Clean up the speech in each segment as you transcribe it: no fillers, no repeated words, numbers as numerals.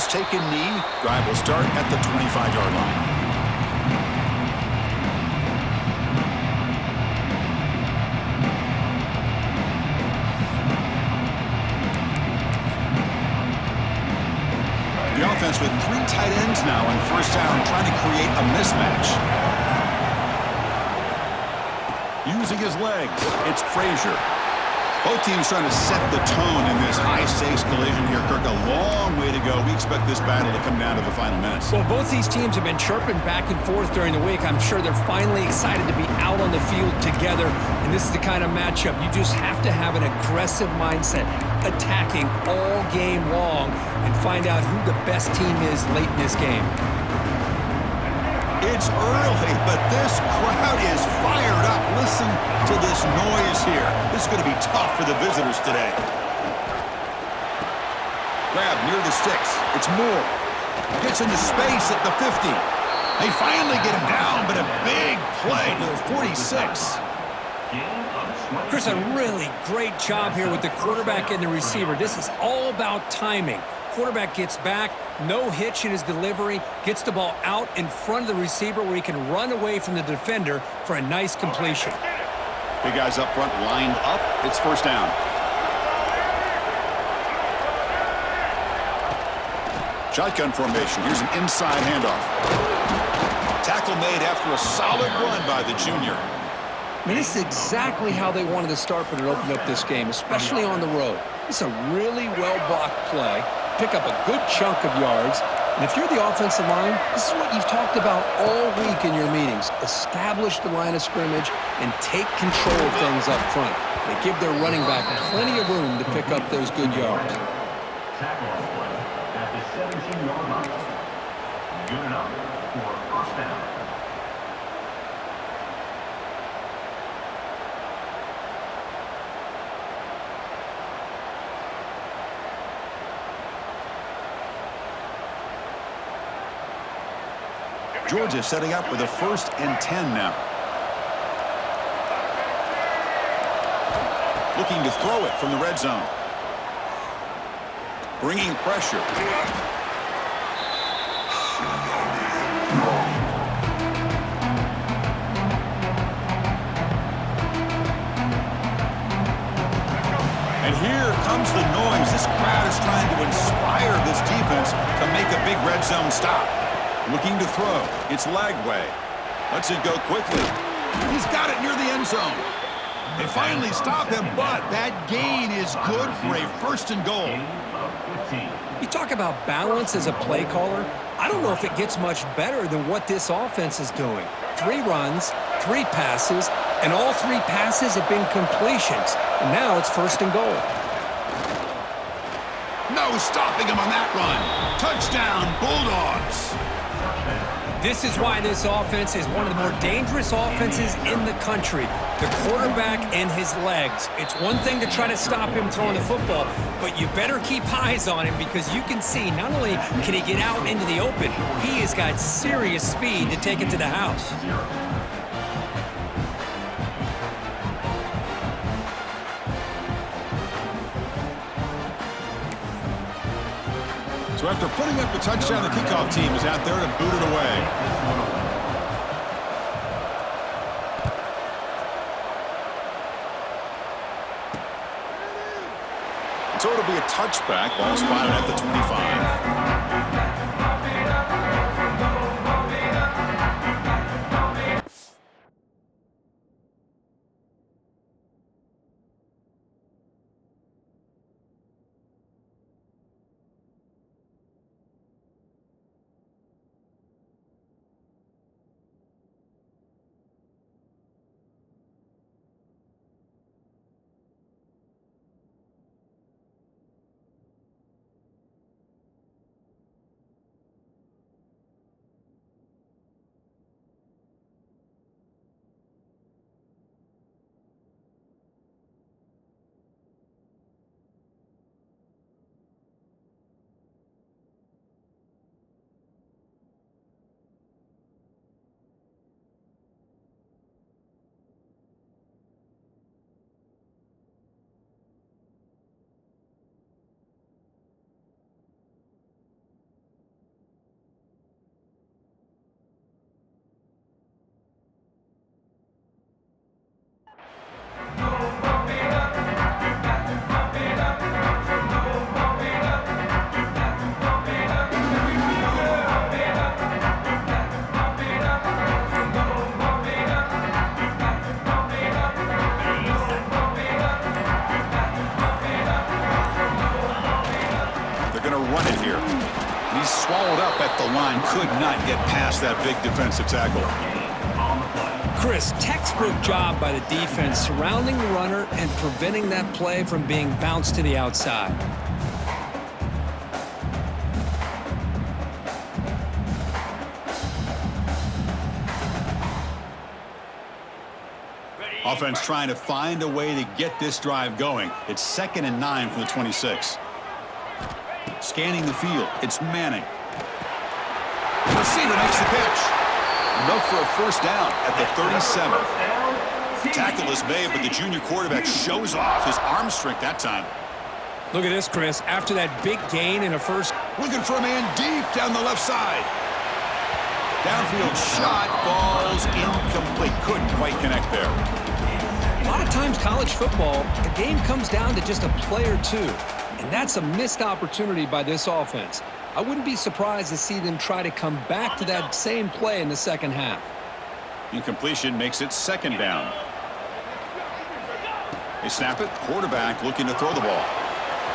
take a knee. Drive will start at the 25-yard line. The offense with 3 tight ends now on first down, trying to create a mismatch. Using his legs, it's Frazier. Both teams trying to set the tone in this high-stakes collision here, Kirk. A long way to go. We expect this battle to come down to the final minutes. Well, both these teams have been chirping back and forth during the week. I'm sure they're finally excited to be out on the field together, and this is the kind of matchup you just have to have an aggressive mindset, attacking all game long, and find out who the best team is late in this game. It's early, but this crowd is fired up. Listen to this noise here. This is going to be tough for the visitors today. Grab near the sticks. It's Moore. Gets into space at the 50. They finally get him down, but a big play to the 46. Chris, a really great job here with the quarterback and the receiver. This is all about timing. Quarterback gets back, no hitch in his delivery, gets the ball out in front of the receiver where he can run away from the defender for a nice completion. Big guys up front lined up. It's first down. Shotgun formation. Here's an inside handoff. Tackle made after a solid run by the junior. I mean, this is exactly how they wanted to start when it opened up this game, especially on the road. It's a really well-blocked play. Pick up a good chunk of yards. And if you're the offensive line, this is what you've talked about all week in your meetings. Establish the line of scrimmage and take control of things up front. They give their running back plenty of room to pick up those good yards. Tackle on play at the 17-yard line. Unit up for first down. Georgia setting up with a 1st and 10 now. Looking to throw it from the red zone. Bringing pressure. And here comes the noise. This crowd is trying to inspire this defense to make a big red zone stop. Looking to throw. It's Lagway. Lets it go quickly. He's got it near the end zone. They finally stop him, but that gain is good for a 1st and goal. You talk about balance as a play caller. I don't know if it gets much better than what this offense is doing. 3 runs, 3 passes, and all 3 passes have been completions. And now it's 1st and goal. No stopping him on that run. Touchdown, Bulldogs. This is why this offense is one of the more dangerous offenses in the country. The quarterback and his legs. It's one thing to try to stop him throwing the football, but you better keep eyes on him because you can see not only can he get out into the open, he has got serious speed to take it to the house. So after putting up the touchdown, the kickoff team is out there to boot it away. So it'll be a touchback, ball spotted at the 25. line could not get past that big defensive tackle. Chris, textbook job by the defense surrounding the runner and preventing that play from being bounced to the outside. Offense trying to find a way to get this drive going. It's 2nd and 9 from the 26. Scanning the field, it's Manning. The receiver makes the catch. Enough for a first down at the 37. Tackle is made, but the junior quarterback shows off his arm strength that time. Look at this, Chris. After that big gain in a first. Looking for a man deep down the left side. Downfield shot falls incomplete. Couldn't quite connect there. A lot of times college football, the game comes down to just a play or two. And that's a missed opportunity by this offense. I wouldn't be surprised to see them try to come back to that same play in the second half. Incompletion makes it 2nd down. They snap it. Quarterback looking to throw the ball.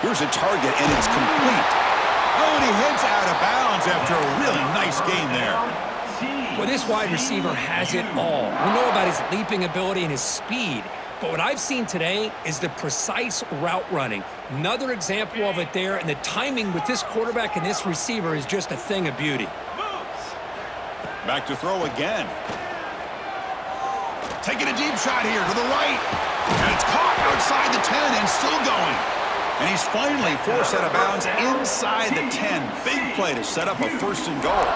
Here's a target, and it's complete. Oh, and he heads out of bounds after a really nice gain there. Well, this wide receiver has it all. We know about his leaping ability and his speed. But what I've seen today is the precise route running. Another example of it there, and the timing with this quarterback and this receiver is just a thing of beauty. Back to throw again. Taking a deep shot here to the right. And it's caught outside the 10 and still going. And he's finally forced out of bounds inside the 10. Big play to set up a 1st and goal.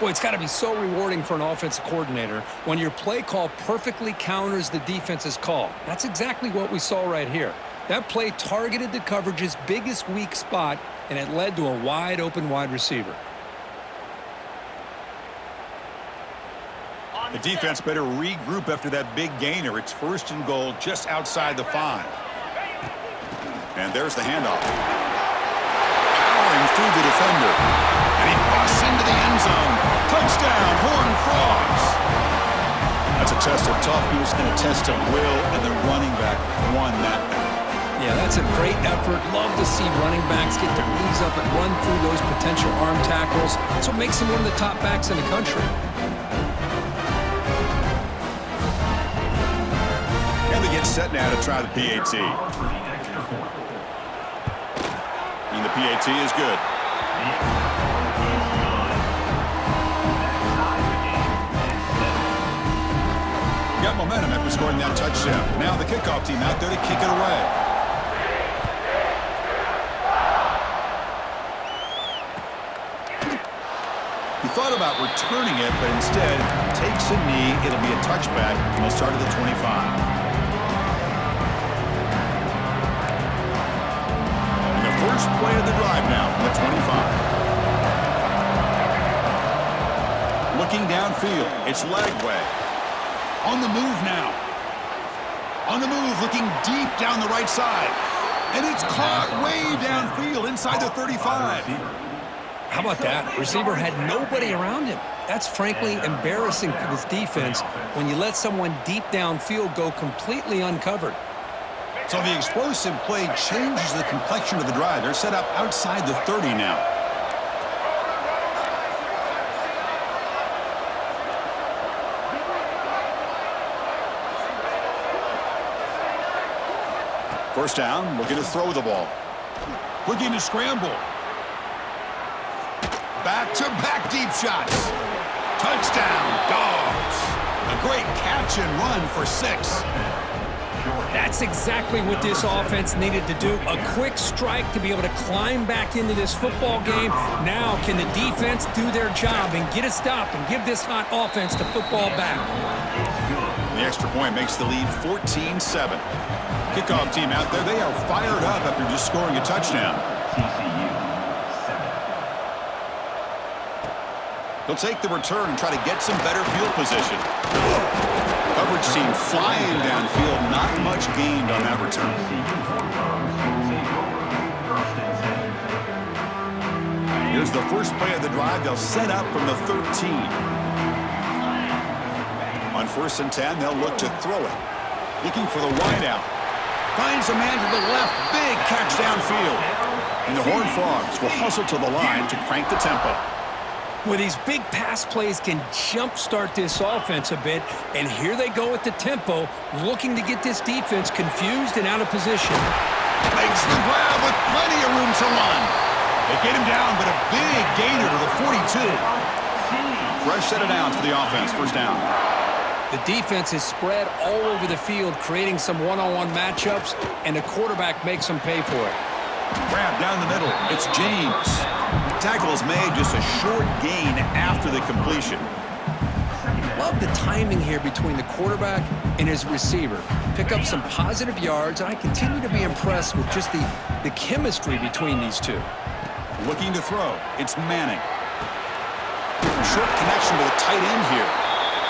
Boy, it's got to be so rewarding for an offensive coordinator when your play call perfectly counters the defense's call. That's exactly what we saw right here. That play targeted the coverage's biggest weak spot, and it led to a wide-open wide receiver. The defense better regroup after that big gainer. It's 1st and goal just outside the 5. And there's the handoff. Powering through the defender. And he busts into the end zone. Touchdown, Horned Frogs. That's a test of toughness and a test of will, and the running back won that battle. Yeah, that's a great effort. Love to see running backs get their knees up and run through those potential arm tackles. That's what makes him one of the top backs in the country. And they get set now to try the PAT. And the PAT is good. Got momentum after scoring that touchdown. Now the kickoff team out there to kick it away. He thought about returning it, but instead takes a knee. It'll be a touchback, and they'll start at the 25. And the first play of the drive now from the 25. Looking downfield, it's Lagway. On the move now. On the move, looking deep down the right side. And it's caught way downfield inside the 35. How about that? Receiver had nobody around him. That's frankly embarrassing for this defense when you let someone deep downfield go completely uncovered. So the explosive play changes the complexion of the drive. They're set up outside the 30 now. First down, looking to throw the ball. Looking to scramble. Back-to-back deep shots. Touchdown, Dogs. A great catch and run for 6. That's exactly what this offense needed to do. A quick strike to be able to climb back into this football game. Now can the defense do their job and get a stop and give this hot offense the football back? The extra point makes the lead 14-7. Kickoff team out there, they are fired up after just scoring a touchdown. TCU 7. They'll take the return and try to get some better field position. Coverage team flying downfield, not much gained on that return. Here's the first play of the drive. They'll set up from the 13. On 1st and 10, they'll look to throw it. Looking for the wideout. Finds a man to the left. Big catch downfield. And the Horned Frogs will hustle to the line to crank the tempo. Well, these big pass plays can jumpstart this offense a bit, and here they go at the tempo, looking to get this defense confused and out of position. Makes the grab with plenty of room to run. They get him down, but a big gainer to the 42. Fresh set of downs for the offense, first down. The defense is spread all over the field, creating some one-on-one matchups, and the quarterback makes them pay for it. Grab down the middle. It's James. Tackle is made, just a short gain after the completion. Love the timing here between the quarterback and his receiver. Pick up some positive yards, and I continue to be impressed with just the chemistry between these two. Looking to throw. It's Manning. Short connection to the tight end here.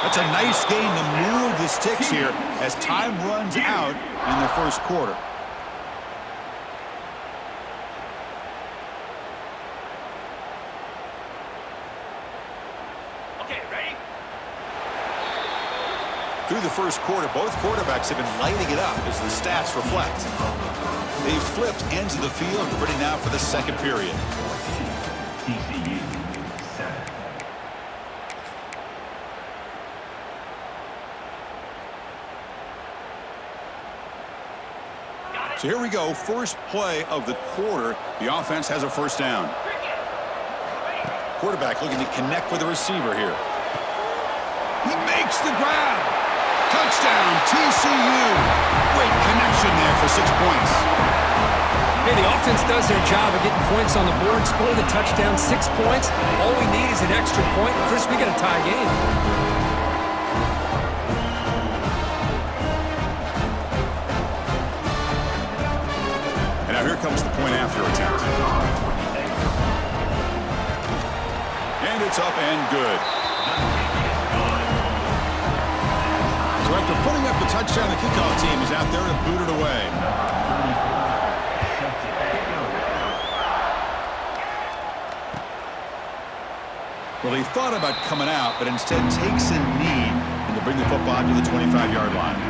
That's a nice gain to move the sticks here as time runs out in the first quarter. Through the first quarter, both quarterbacks have been lighting it up as the stats reflect. They've flipped ends of the field, ready now for the second period. TCU 7. So here we go, first play of the quarter. The offense has a first down. Quarterback looking to connect with the receiver here. He makes the grab. Touchdown, TCU. Great connection there for 6 points. Hey, the offense does their job of getting points on the board, score the touchdown, 6 points. All we need is an extra point. Chris, we got a tie game. And now here comes the point after attempt. And it's up and good. So after putting up the touchdown, the kickoff team is out there to boot it away. Well, he thought about coming out, but instead takes a knee and to bring the football to the 25-yard line.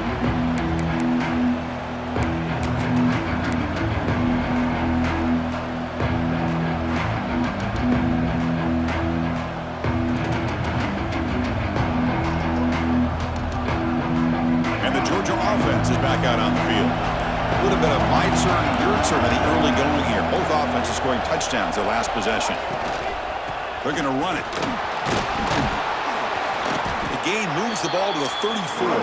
Offense is back out on the field. A little bit of my turn, your turn in the early going here. Both offenses scoring touchdowns their last possession. They're going to run it. The gain moves the ball to the 34.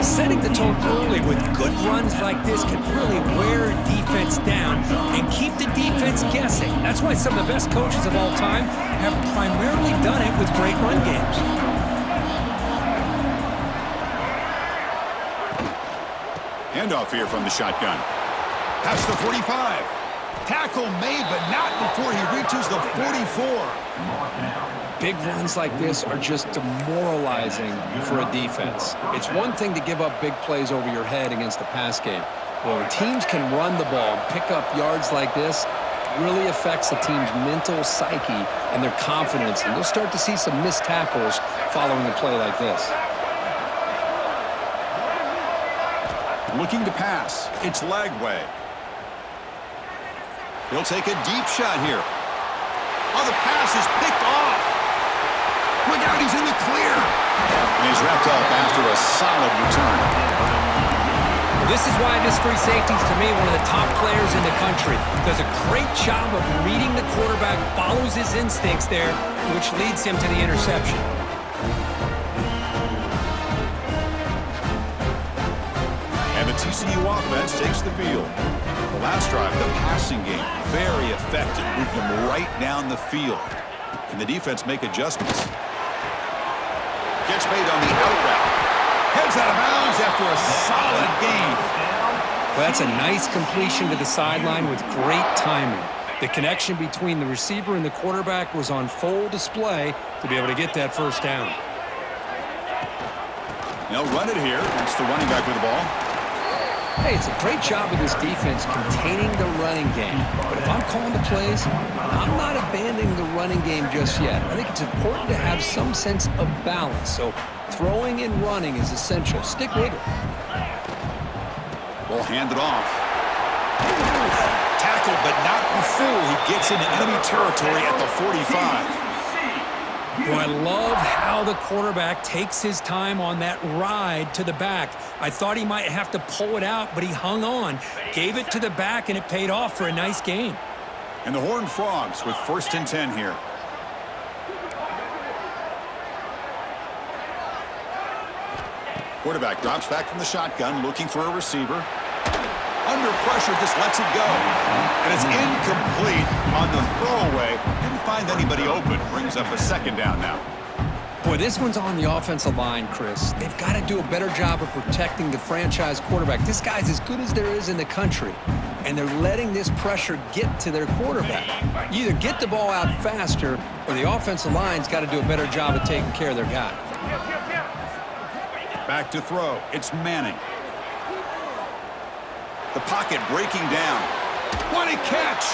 Setting the tone early with good runs like this can really wear a defense down and keep the defense guessing. That's why some of the best coaches of all time have primarily done it with great run games. Handoff here from the shotgun. Past the 45. Tackle made, but not before he reaches the 44. Big runs like this are just demoralizing for a defense. It's one thing to give up big plays over your head against the pass game. Well, when teams can run the ball and pick up yards like this, it really affects the team's mental psyche and their confidence. And you'll start to see some missed tackles following a play like this. Looking to pass. It's Lagway. He'll take a deep shot here. Oh, the pass is picked off. Look out, he's in the clear. And he's wrapped up after a solid return. This is why this free safety is, to me, one of the top players in the country. Does a great job of reading the quarterback, follows his instincts there, which leads him to the interception. And the TCU offense takes the field. The last drive, the passing game, very effective. Moved them right down the field. Can the defense make adjustments? Catch made on the out route. Heads out of bounds after a solid gain. Well, that's a nice completion to the sideline with great timing. The connection between the receiver and the quarterback was on full display to be able to get that first down. They'll run it here. That's the running back with the ball. Hey, it's a great job of this defense containing the running game. But if I'm calling the plays, I'm not abandoning the running game just yet. I think it's important to have some sense of balance. So throwing and running is essential. Stick with it. Ball handed off. Tackled, but not before he gets into enemy territory at the 45. Well, I love how the quarterback takes his time on that ride to the back. I thought he might have to pull it out, but he hung on, gave it to the back, and it paid off for a nice gain. And the Horned Frogs with 1st and 10 here. Quarterback drops back from the shotgun, looking for a receiver. Under pressure, just lets it go. And it's incomplete on the throwaway. Didn't find anybody open. Brings up a 2nd down now. Boy, this one's on the offensive line, Chris. They've got to do a better job of protecting the franchise quarterback. This guy's as good as there is in the country, and they're letting this pressure get to their quarterback. You either get the ball out faster, or the offensive line's got to do a better job of taking care of their guy. Back to throw. It's Manning. The pocket breaking down. What a catch!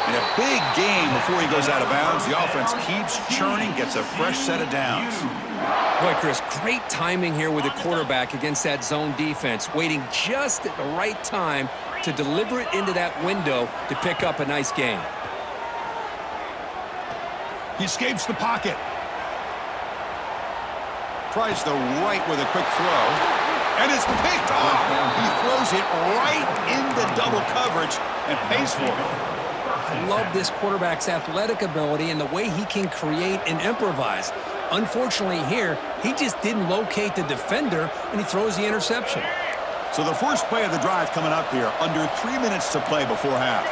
And a big game before he goes out of bounds. The offense keeps churning, gets a fresh set of downs. Boy, Chris, great timing here with the quarterback against that zone defense, waiting just at the right time to deliver it into that window to pick up a nice gain. He escapes the pocket. Tries the right with a quick throw. And it's picked off. He throws it right into double coverage and pays for it. I love this quarterback's athletic ability and the way he can create and improvise. Unfortunately here, he just didn't locate the defender, and he throws the interception. So the first play of the drive coming up here, under 3 minutes to play before half.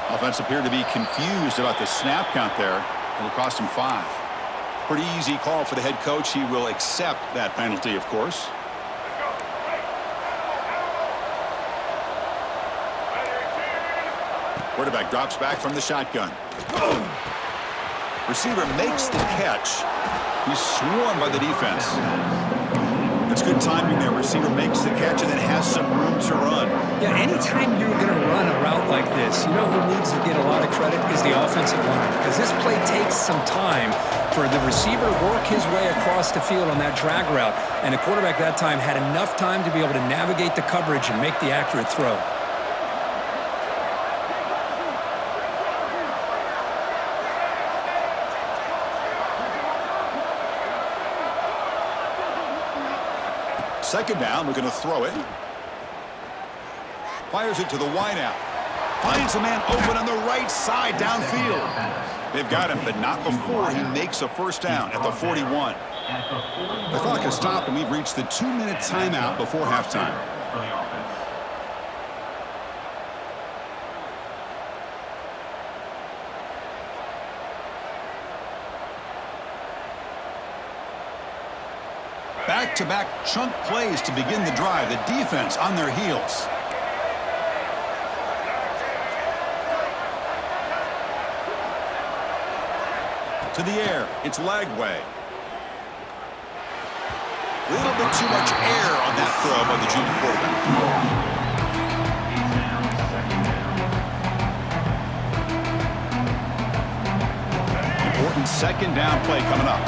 Offense appeared to be confused about the snap count there. It'll cost him 5. Pretty easy call for the head coach. He will accept that penalty, of course. Quarterback drops back from the shotgun. Receiver makes the catch. He's swarmed by the defense. That's good timing there. Receiver makes the catch and then has some room to run. Yeah, anytime you're going to run a route like this, you know who needs to get a lot of credit is the offensive line, because this play takes some time for the receiver to work his way across the field on that drag route, and the quarterback that time had enough time to be able to navigate the coverage and make the accurate throw. Second down, we're going to throw it. Fires it to the wideout. Finds a man open on the right side downfield. They've got him, but not before he makes a first down at the 41. The clock has stopped, and we've reached the 2-minute timeout before halftime. Back-to-back chunk plays to begin the drive. The defense on their heels. To the air. It's Lagway. A little bit too much air on that throw by the junior quarterback. Important second down play coming up.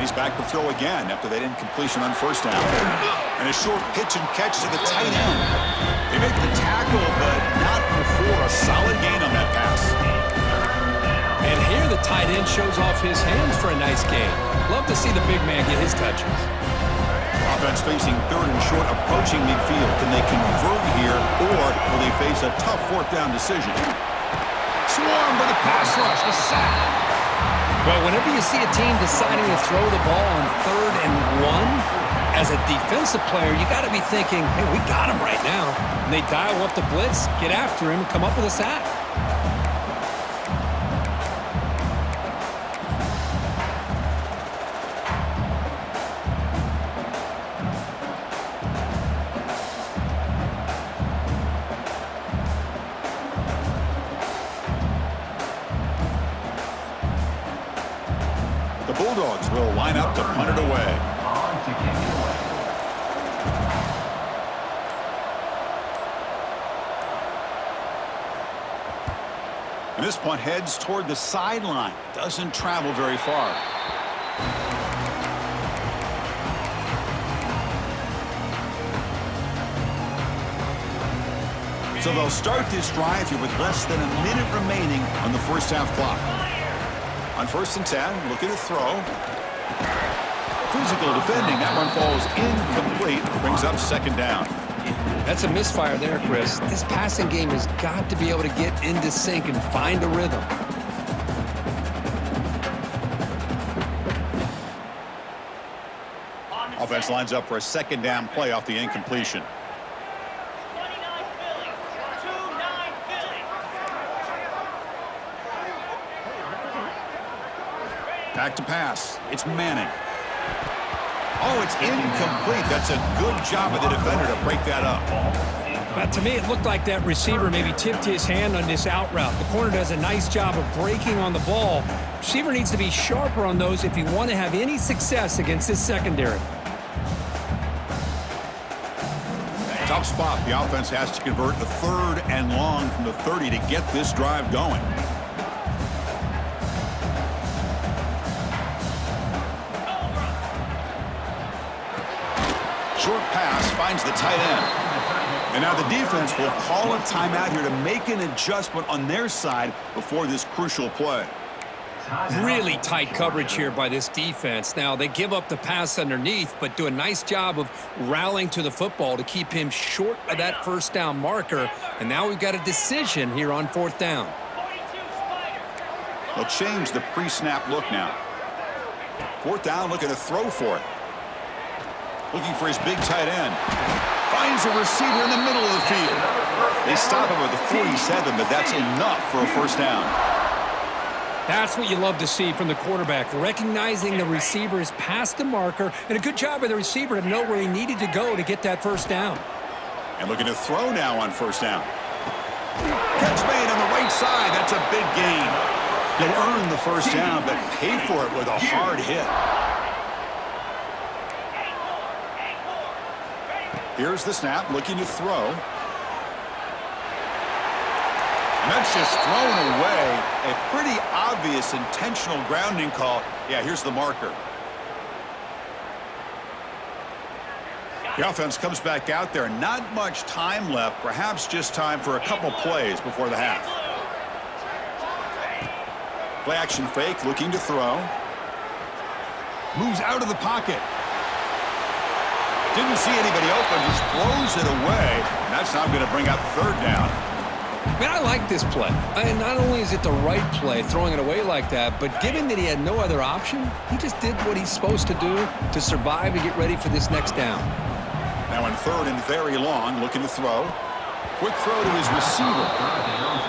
He's back to throw again after that incompletion on first down. And a short pitch and catch to the tight end. They make the tackle, but not before a solid gain on that pass. And here the tight end shows off his hands for a nice gain. Love to see the big man get his touches. Offense facing 3rd and short, approaching midfield. Can they convert here, or will they face a tough 4th down decision? Swarmed by the pass rush. A sack. Well, whenever you see a team deciding to throw the ball on 3rd and 1, as a defensive player, you got to be thinking, hey, we got him right now. And they dial up the blitz, get after him, and come up with a sack. The Bulldogs will line up to punt it away. And this punt heads toward the sideline. Doesn't travel very far. So they'll start this drive here with less than a minute remaining on the first half clock. On 1st and 10, looking to throw. Physical defending. That one falls incomplete. Brings up 2nd down. That's a misfire there, Chris. This passing game has got to be able to get into sync and find a rhythm. Offense lines up for a 2nd down play off the incompletion. Back to pass. It's Manning. Oh, it's incomplete. That's a good job of the defender to break that up. But to me, it looked like that receiver maybe tipped his hand on this out route. The corner does a nice job of breaking on the ball. Receiver needs to be sharper on those if you want to have any success against this secondary. Tough spot. The offense has to convert the 3rd and long from the 30 to get this drive going. Short pass finds the tight end. And now the defense will call a timeout here to make an adjustment on their side before this crucial play. Really tight coverage here by this defense. Now, they give up the pass underneath, but do a nice job of rallying to the football to keep him short of that 1st down marker. And now we've got a decision here on 4th down. They'll change the pre-snap look now. 4th down, looking to throw for it. Looking for his big tight end. Finds a receiver in the middle of the field. They stop him at the 47, but that's enough for a 1st down. That's what you love to see from the quarterback, recognizing the receiver is past the marker, and a good job by the receiver to know where he needed to go to get that 1st down. And looking to throw now on 1st down. Catch made on the right side. That's a big gain. He'll earn the 1st down, but pay for it with a hard hit. Here's the snap, looking to throw. And that's just thrown away. A pretty obvious intentional grounding call. Yeah, here's the marker. The offense comes back out there. Not much time left. Perhaps just time for a couple plays before the half. Play action fake, looking to throw. Moves out of the pocket. Didn't see anybody open, just throws it away. And that's now going to bring up 3rd down. Man, I like this play. And not only is it the right play, throwing it away like that, but given that he had no other option, he just did what he's supposed to do to survive and get ready for this next down. Now on 3rd and very long, looking to throw. Quick throw to his receiver.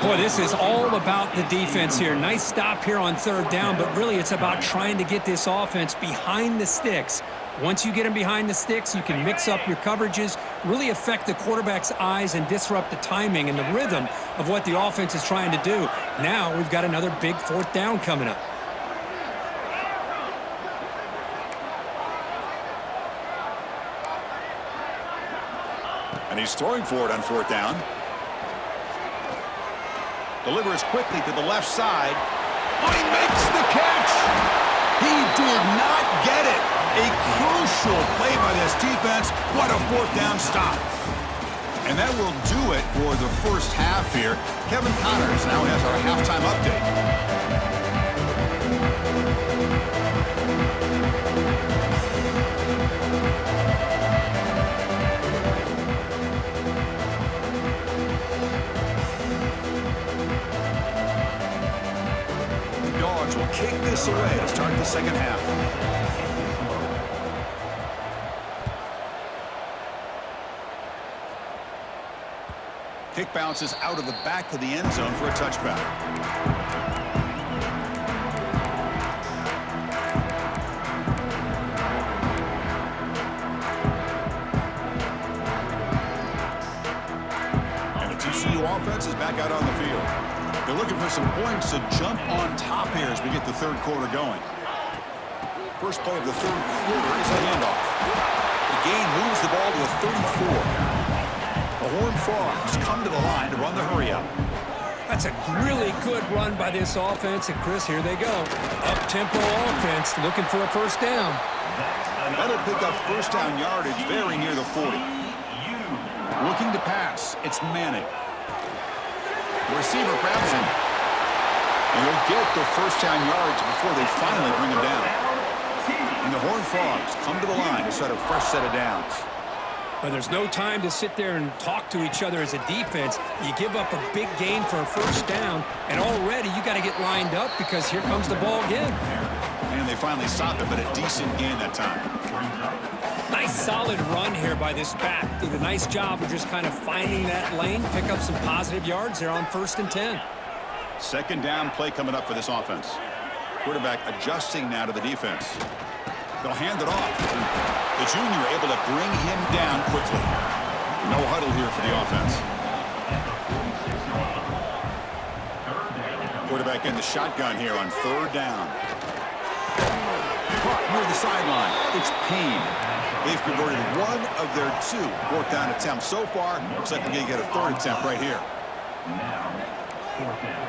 Boy, this is all about the defense here. Nice stop here on 3rd down, but really it's about trying to get this offense behind the sticks. Once you get them behind the sticks, you can mix up your coverages, really affect the quarterback's eyes and disrupt the timing and the rhythm of what the offense is trying to do. Now we've got another big 4th down coming up. And he's throwing for it on 4th down. Delivers quickly to the left side. Oh, he makes the catch! He did not get it. A crucial play by this defense. What a 4th down stop. And that will do it for the first half here. Kevin Connors now has our halftime update. The Dogs will kick this away to start the 2nd half. Kick bounces out of the back of the end zone for a touchback. And the TCU offense is back out on the field. They're looking for some points to jump on top here as we get the 3rd quarter going. First play of the 3rd quarter is a handoff. The gain moves the ball to the 34. The Horned Frogs come to the line to run the hurry-up. That's a really good run by this offense, and Chris, here they go. Up-tempo offense, looking for a 1st down. That'll pick up 1st down yardage very near the 40. Looking to pass, it's Manning. The receiver grabs him. And he'll get the first down yards before they finally bring him down. And the Horned Frogs come to the line to start a fresh set of downs. But there's no time to sit there and talk to each other as a defense. You give up a big gain for a first down, and already you got to get lined up because here comes the ball again. And they finally stop it, but a decent gain that time. Nice solid run here by this back. Did a nice job of just kind of finding that lane, pick up some positive yards there on 1st and 10. Second down play coming up for this offense. Quarterback adjusting now to the defense. They'll hand it off. The junior able to bring him down quickly. No huddle here for the offense. Quarterback in the shotgun here on 3rd down. Caught near the sideline. It's Payne. They've converted one of their 2 4th down attempts so far. Looks like we're going to get a 3rd attempt right here. Now, 4th down.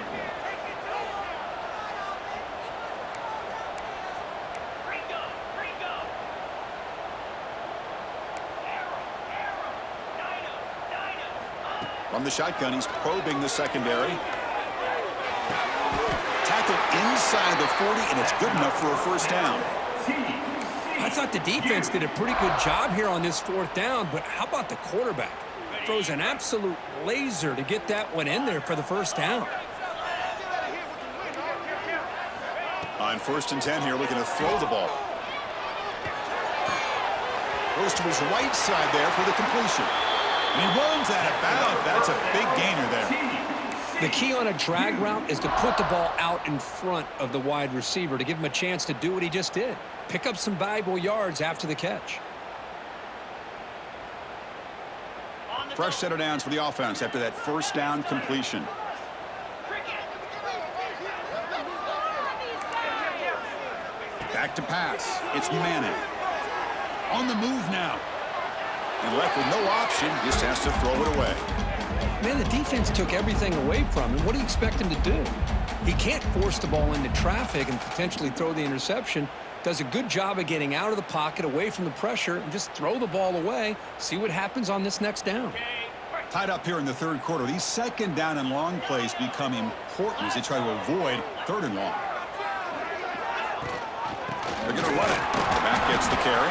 From the shotgun, he's probing the secondary. Tackle inside the 40, and it's good enough for a first down. I thought the defense did a pretty good job here on this 4th down, but how about the quarterback? Throws an absolute laser to get that one in there for the first down. On 1st and 10 here, looking to throw the ball. Goes to his right side there for the completion. And he runs out of bounds. That's a big gainer there. The key on a drag route is to put the ball out in front of the wide receiver to give him a chance to do what he just did. Pick up some valuable yards after the catch. Fresh set of downs for the offense after that first down completion. Back to pass. It's Manning. On the move now. And left with no option, just has to throw it away. Man, the defense took everything away from him. What do you expect him to do? He can't force the ball into traffic and potentially throw the interception. Does a good job of getting out of the pocket, away from the pressure, and just throw the ball away. See what happens on this next down. Tied up here in the 3rd quarter. These 2nd down and long plays become important as they try to avoid 3rd and long. They're going to run it. Back gets the carry.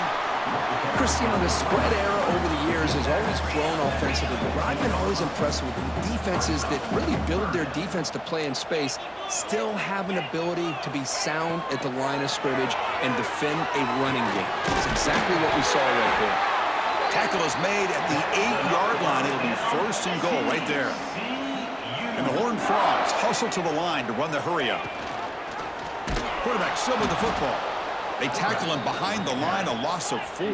Christian, the spread era over the years has always grown offensively, but what I've been always impressed with the defenses that really build their defense to play in space still have an ability to be sound at the line of scrimmage and defend a running game. That's exactly what we saw right there. Tackle is made at the 8-yard line. It'll be 1st and goal right there. And the Horned Frogs hustle to the line to run the hurry up. Quarterback still with the football. They tackle him behind the line, a loss of 4.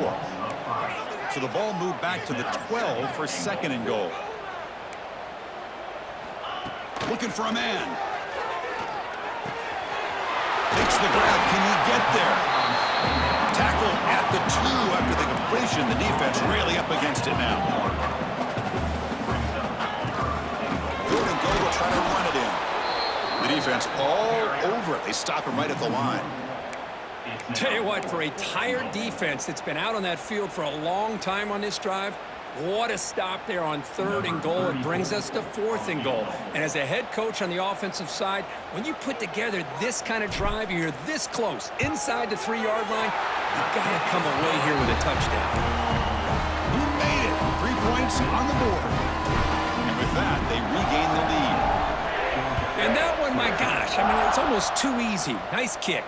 So the ball moved back to the 12 for 2nd and goal. Looking for a man. Takes the grab. Can he get there? Tackle at the 2 after the completion. The defense really up against it now. 3rd and goal to try to run it in. The defense all over it. They stop him right at the line. Tell you what, for a tired defense that's been out on that field for a long time on this drive, what a stop there on 3rd and goal. It brings us to 4th and goal. And as a head coach on the offensive side, when you put together this kind of drive, you're this close, inside the 3-yard line, you've got to come away here with a touchdown. He made it. 3 points on the board. And with that, they regain the lead. And that one, my gosh, I mean, it's almost too easy. Nice kick.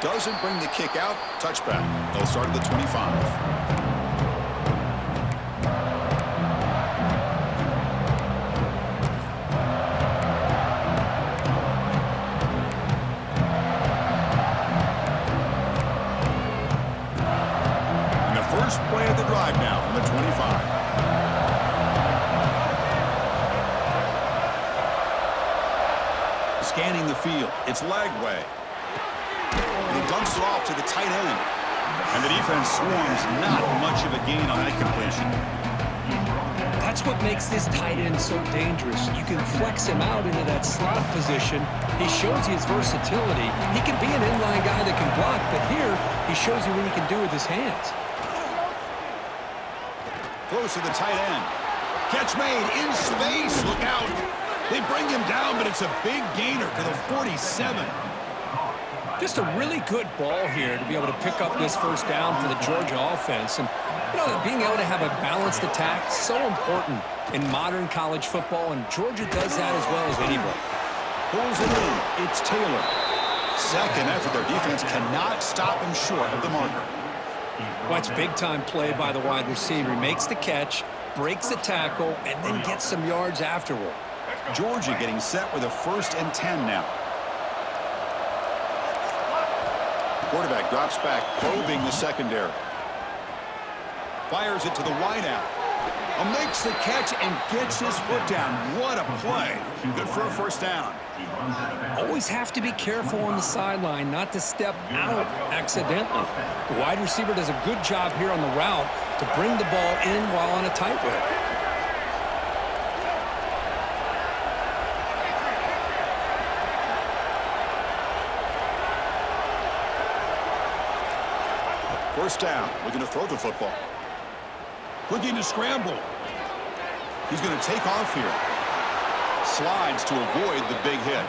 Doesn't bring the kick out. Touchback. They'll start at the 25. And the first play of the drive now from the 25. Scanning the field. It's Lagway. And he dumps it off to the tight end. And the defense swarms not much of a gain on that completion. That's what makes this tight end so dangerous. You can flex him out into that slot position. He shows you his versatility. He can be an inline guy that can block, but here he shows you what he can do with his hands. Close to the tight end. Catch made in space. Look out. They bring him down, but it's a big gainer to the 47. Just a really good ball here to be able to pick up this first down for the Georgia offense. And, being able to have a balanced attack, so important in modern college football, and Georgia does that as well as anybody. Pulls it in. It's Taylor. Second effort. Their defense cannot stop him short of the marker. Watch big-time play by the wide receiver. He makes the catch, breaks the tackle, and then gets some yards afterward. Georgia getting set with a 1st and 10 now. Quarterback drops back, probing the secondary. Fires it to the wideout. Makes the catch and gets his foot down. What a play. Good for a first down. Always have to be careful on the sideline not to step out accidentally. The wide receiver does a good job here on the route to bring the ball in while on a tightrope. First down, looking to throw the football. Looking to scramble. He's going to take off here. Slides to avoid the big hit.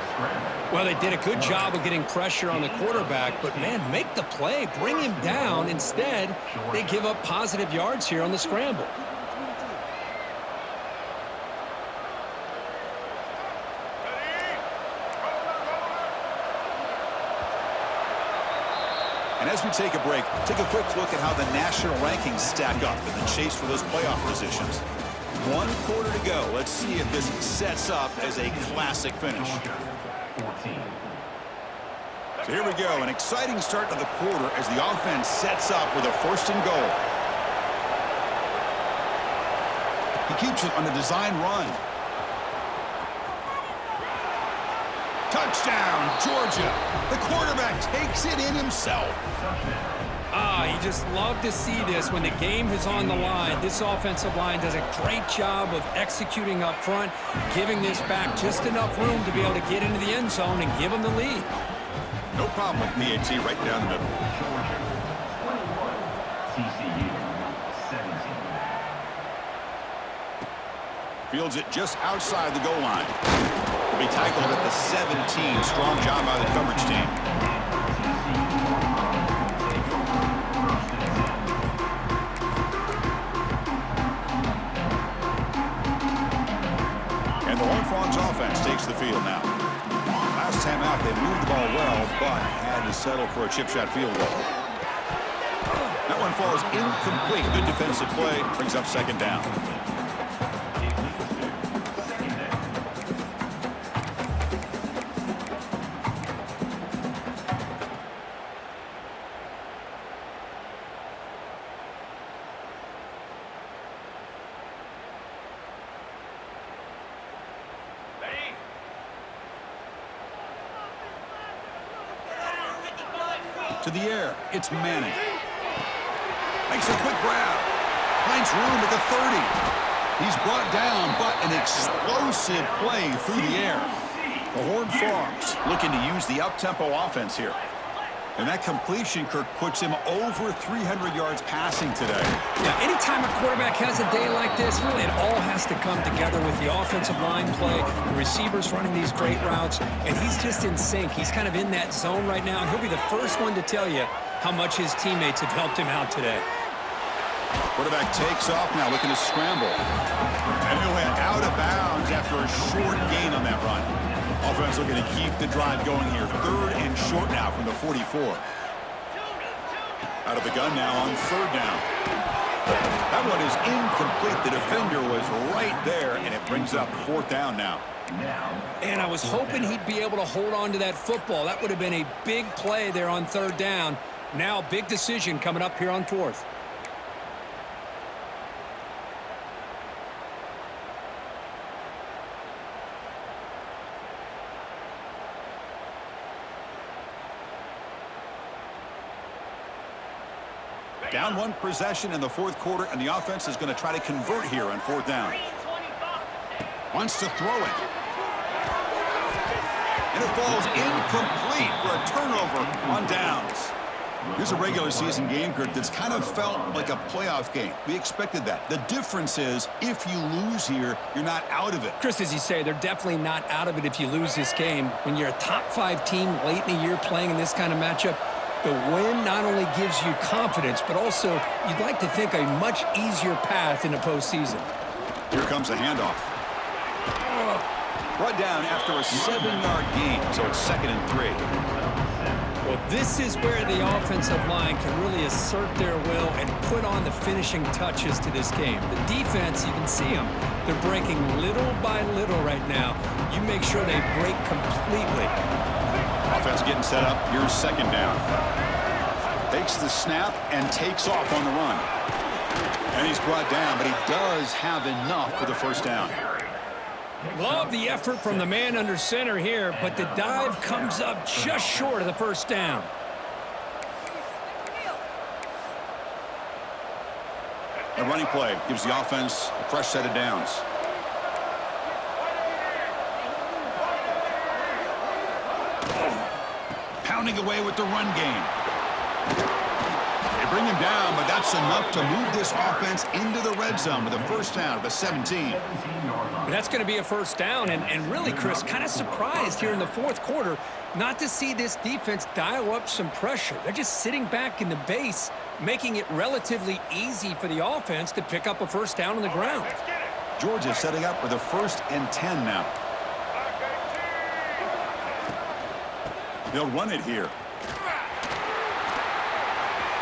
Well, they did a good job of getting pressure on the quarterback, but, man, make the play, bring him down. Instead, they give up positive yards here on the scramble. And as we take a break, take a quick look at how the national rankings stack up in the chase for those playoff positions. 1 quarter to go. Let's see if this sets up as a classic finish. So here we go. An exciting start to the quarter as the offense sets up with a 1st and goal. He keeps it on a design run. Touchdown, Georgia. The quarterback takes it in himself. You just love to see this when the game is on the line. This offensive line does a great job of executing up front, giving this back just enough room to be able to get into the end zone and give them the lead. No problem with PAT right down the middle. TCU 17. Fields it just outside the goal line. Will be tackled at the 17. Strong job by the coverage team. And the Horned Frogs offense takes the field now. Last time out, they moved the ball well, but had to settle for a chip shot field goal. That one falls incomplete. Good defensive play. Brings up 2nd down. To the air, it's Manning. Makes a quick grab. Finds room at the 30. He's brought down, but an explosive play through the air. The Horned Frogs looking to use the up-tempo offense here. And that completion, Kirk, puts him over 300 yards passing today. Yeah, anytime a quarterback has a day like this, really it all has to come together with the offensive line play, the receivers running these great routes, and he's just in sync. He's kind of in that zone right now, and he'll be the first one to tell you how much his teammates have helped him out today. Quarterback takes off now, looking to scramble. And he'll head out of bounds after a short gain on that run. Offense looking to keep the drive going here. 3rd and short now from the 44. Out of the gun now on 3rd down. That one is incomplete. The defender was right there, and it brings up 4th down now. And I was hoping he'd be able to hold on to that football. That would have been a big play there on 3rd down. Now, big decision coming up here on 4th. Down 1 possession in the 4th quarter, and the offense is going to try to convert here on 4th down. Wants to throw it. And it falls incomplete for a turnover on downs. Here's a regular season game, Kurt, that's kind of felt like a playoff game. We expected that. The difference is, if you lose here, you're not out of it. Chris, as you say, they're definitely not out of it if you lose this game. When you're a top-5 team late in the year playing in this kind of matchup, the win not only gives you confidence, but also you'd like to think a much easier path in the postseason. Here comes a handoff. Brought down after a 7-yard gain, so it's 2nd and 3. Well, this is where the offensive line can really assert their will and put on the finishing touches to this game. The defense, you can see them. They're breaking little by little right now. You make sure they break completely. Offense getting set up. Here's 2nd down. Takes the snap and takes off on the run. And he's brought down, but he does have enough for the 1st down. Love the effort from the man under center here, but the dive comes up just short of the 1st down. A running play gives the offense a fresh set of downs. Pounding away with the run game. They bring him down, but that's enough to move this offense into the red zone with a 1st down at the 17. That's going to be a 1st down, and really, Chris, kind of surprised here in the 4th quarter not to see this defense dial up some pressure. They're just sitting back in the base, making it relatively easy for the offense to pick up a 1st down on the ground. Georgia setting up with a 1st and 10 now. They'll run it here.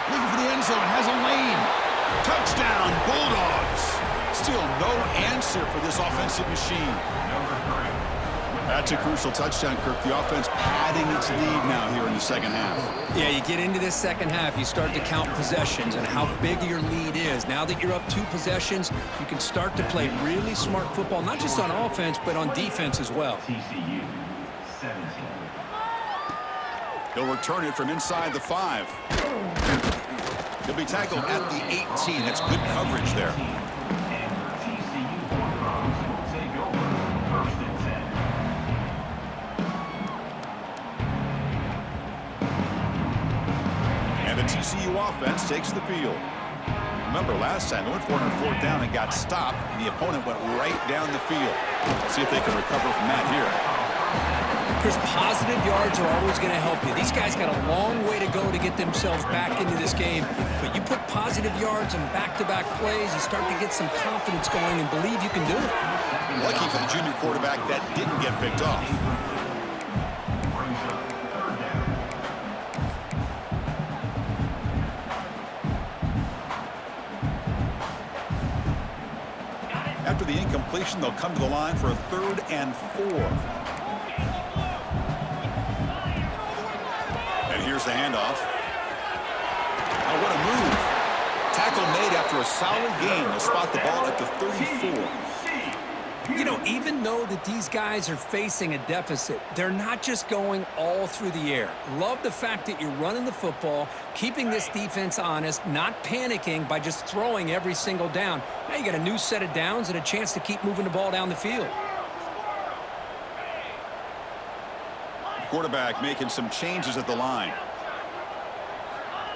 Looking for the end zone, has a lane. Touchdown, Bulldogs. Still no answer for this offensive machine. That's a crucial touchdown, Kirk. The offense padding its lead now here in the 2nd half. Yeah, you get into this 2nd half, you start to count possessions and how big your lead is. Now that you're up 2 possessions, you can start to play really smart football, not just on offense, but on defense as well. TCU 17. He'll return it from inside the 5. He'll be tackled at the 18. That's good coverage there. And TCU Bulldogs will take over 1st and 10. And the TCU offense takes the field. Remember, last time they went for it on 4th down and got stopped, and the opponent went right down the field. Let's see if they can recover from that here. Chris, positive yards are always going to help you. These guys got a long way to go to get themselves back into this game. But you put positive yards and back-to-back plays, you start to get some confidence going and believe you can do it. Lucky for the junior quarterback that didn't get picked off. Brings up 3rd down. After the incompletion, they'll come to the line for a 3rd and 4. And here's the handoff. Oh, what a move. Tackle made after a solid gain. They'll spot the ball at the 34. You know, even though that these guys are facing a deficit, they're not just going all through the air. Love the fact that you're running the football, keeping this defense honest, not panicking by just throwing every single down. Now you got a new set of downs and a chance to keep moving the ball down the field. Quarterback making some changes at the line.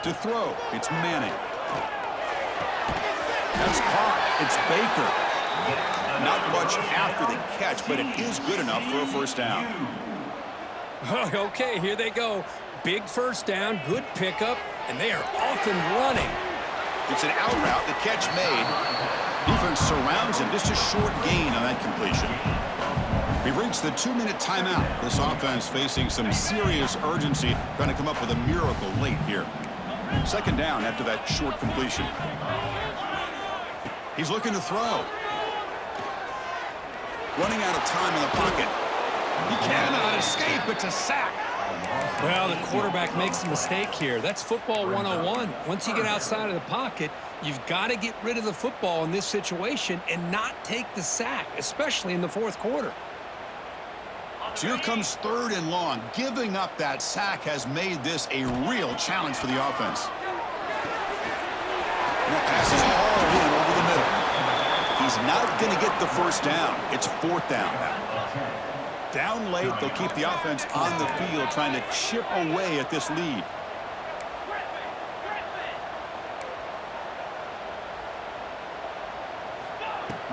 To throw, it's Manning. That's caught. It's Baker. Not much after the catch, but it is good enough for a 1st down. Okay, here they go. Big 1st down, good pickup, and they are off and running. It's an out route, the catch made. Defense surrounds him, just a short gain on that completion. We've reached the 2-minute timeout. This offense facing some serious urgency, trying to come up with a miracle late here. 2nd down after that short completion. He's looking to throw. Running out of time in the pocket. He cannot escape. It's a sack. Well, the quarterback makes a mistake here. That's football 101. Once you get outside of the pocket, you've got to get rid of the football in this situation and not take the sack, especially in the 4th quarter. So here comes 3rd and long. Giving up that sack has made this a real challenge for the offense. And that pass is all in over the middle. He's not going to get the 1st down. It's 4th down. Down late, they'll keep the offense on the field trying to chip away at this lead.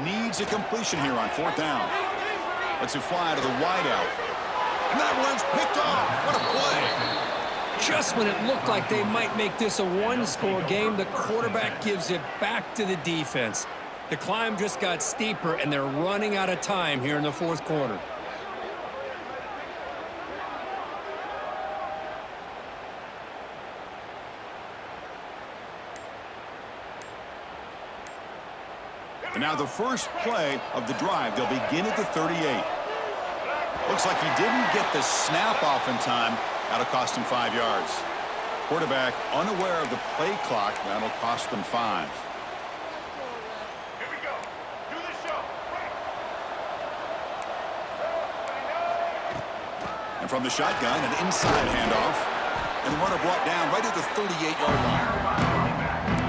needs a completion here on 4th down. Lets it fly to the wideout. And that one's picked off. What a play. Just when it looked like they might make this a one-score game, the quarterback gives it back to the defense. The climb just got steeper, and they're running out of time here in the 4th quarter. And now the first play of the drive. They'll begin at the 38. Looks like he didn't get the snap off in time. That'll cost him 5 yards. Quarterback unaware of the play clock. That'll cost them 5. Here we go. Do the show. And from the shotgun, an inside handoff. And the runner brought down right at the 38-yard line.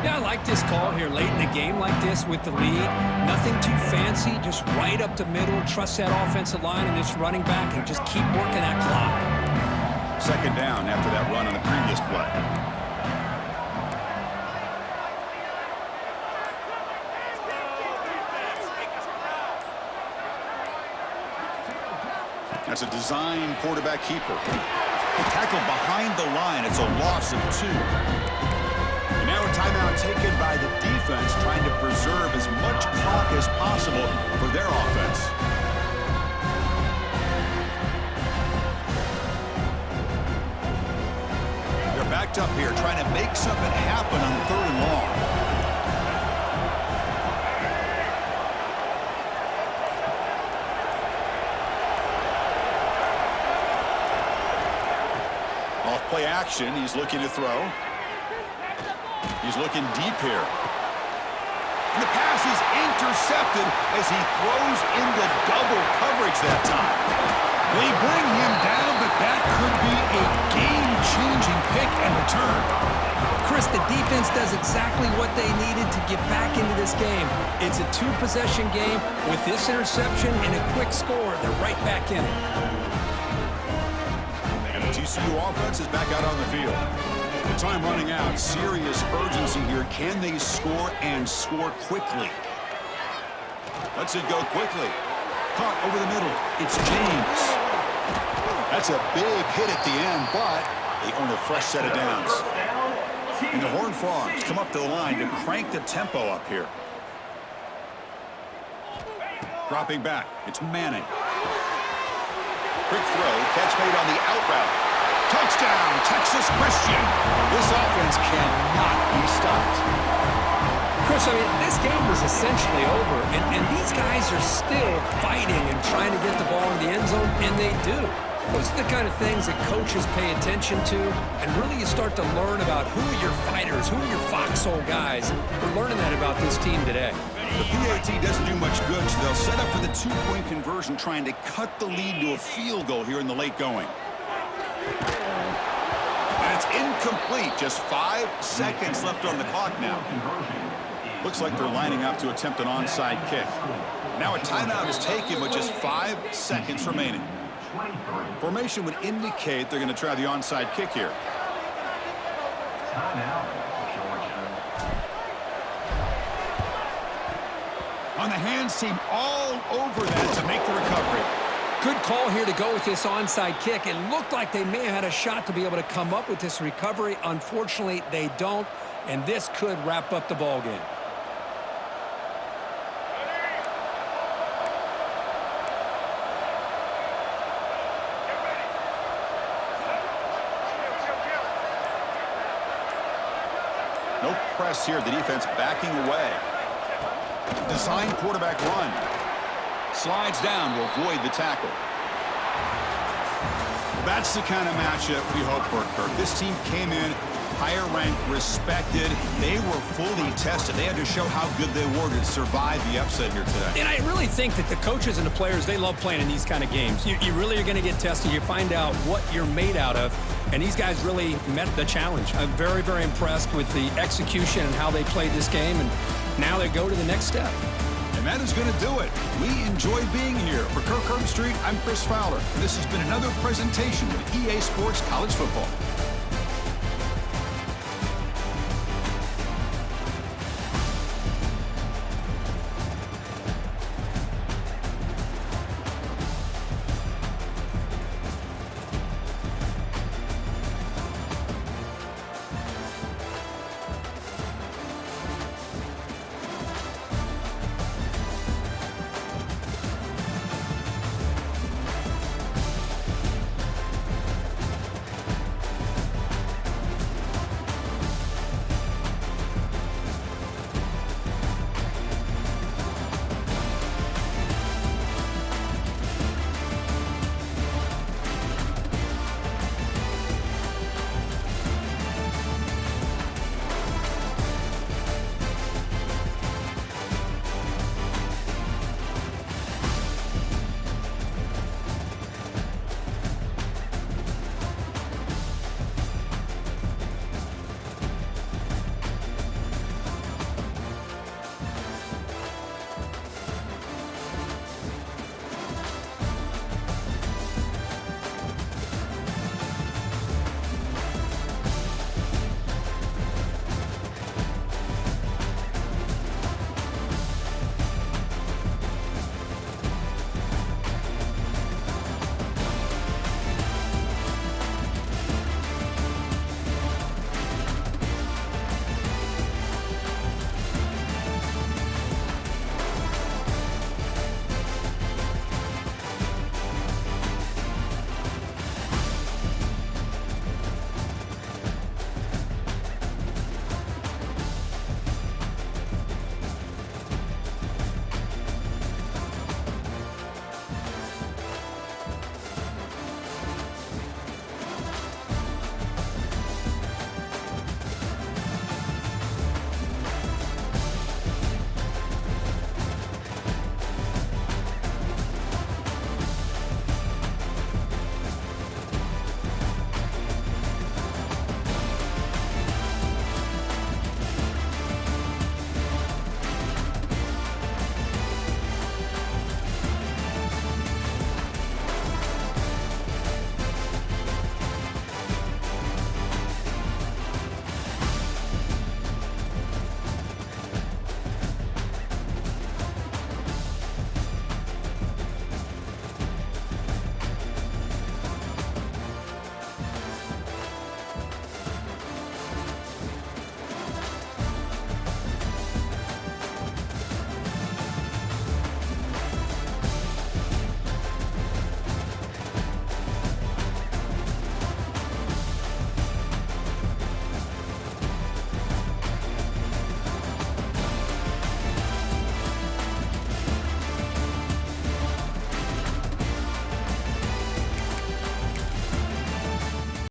Yeah, I like this call here late in the game like this with the lead. Nothing too fancy, just right up the middle. Trust that offensive line and this running back and just keep working that clock. 2nd down after that run on the previous play. That's a design quarterback keeper. Tackled behind the line. It's a loss of 2. And now a timeout taken by the defense, trying to preserve as much clock as possible for their offense. They're backed up here, trying to make something happen on 3rd and long. Off play action, he's looking to throw. He's looking deep here. And the pass is intercepted as he throws into double coverage that time. They bring him down, but that could be a game-changing pick and return. Chris, the defense does exactly what they needed to get back into this game. It's a 2-possession game. With this interception and a quick score, they're right back in it. And the TCU offense is back out on the field. The time running out. Serious urgency here. Can they score and score quickly? Lets it go quickly. Caught over the middle. It's James. That's a big hit at the end, but they earn a fresh set of downs. And the Horned Frogs come up to the line to crank the tempo up here. Dropping back. It's Manning. Quick throw. Catch made on the out route. Touchdown, Texas Christian. This offense cannot be stopped. Chris, I mean, this game was essentially over, and these guys are still fighting and trying to get the ball in the end zone, and they do. Those are the kind of things that coaches pay attention to, and really you start to learn about who are your fighters, who are your foxhole guys. We're learning that about this team today. The PAT doesn't do much good, so they'll set up for the 2-point conversion, trying to cut the lead to a field goal here in the late going. And it's incomplete. Just 5 seconds left on the clock now. Looks like they're lining up to attempt an onside kick. Now a timeout is taken with just 5 seconds remaining. Formation would indicate they're going to try the onside kick here. On the hands team all over that to make the recovery. Good call here to go with this onside kick. It looked like they may have had a shot to be able to come up with this recovery. Unfortunately, they don't, and this could wrap up the ball game. No press here. The defense backing away. Design quarterback run. Slides down to avoid the tackle. That's the kind of matchup we hope for, Kirk. This team came in higher ranked, respected. They were fully tested. They had to show how good they were to survive the upset here today. And I really think that the coaches and the players, they love playing in these kind of games. You really are going to get tested. You find out what you're made out of. And these guys really met the challenge. I'm very, very impressed with the execution and how they played this game. And now they go to the next step. And that is going to do it. We enjoy being here. For Kirk Herbstreit, I'm Chris Fowler. And this has been another presentation of EA Sports College Football.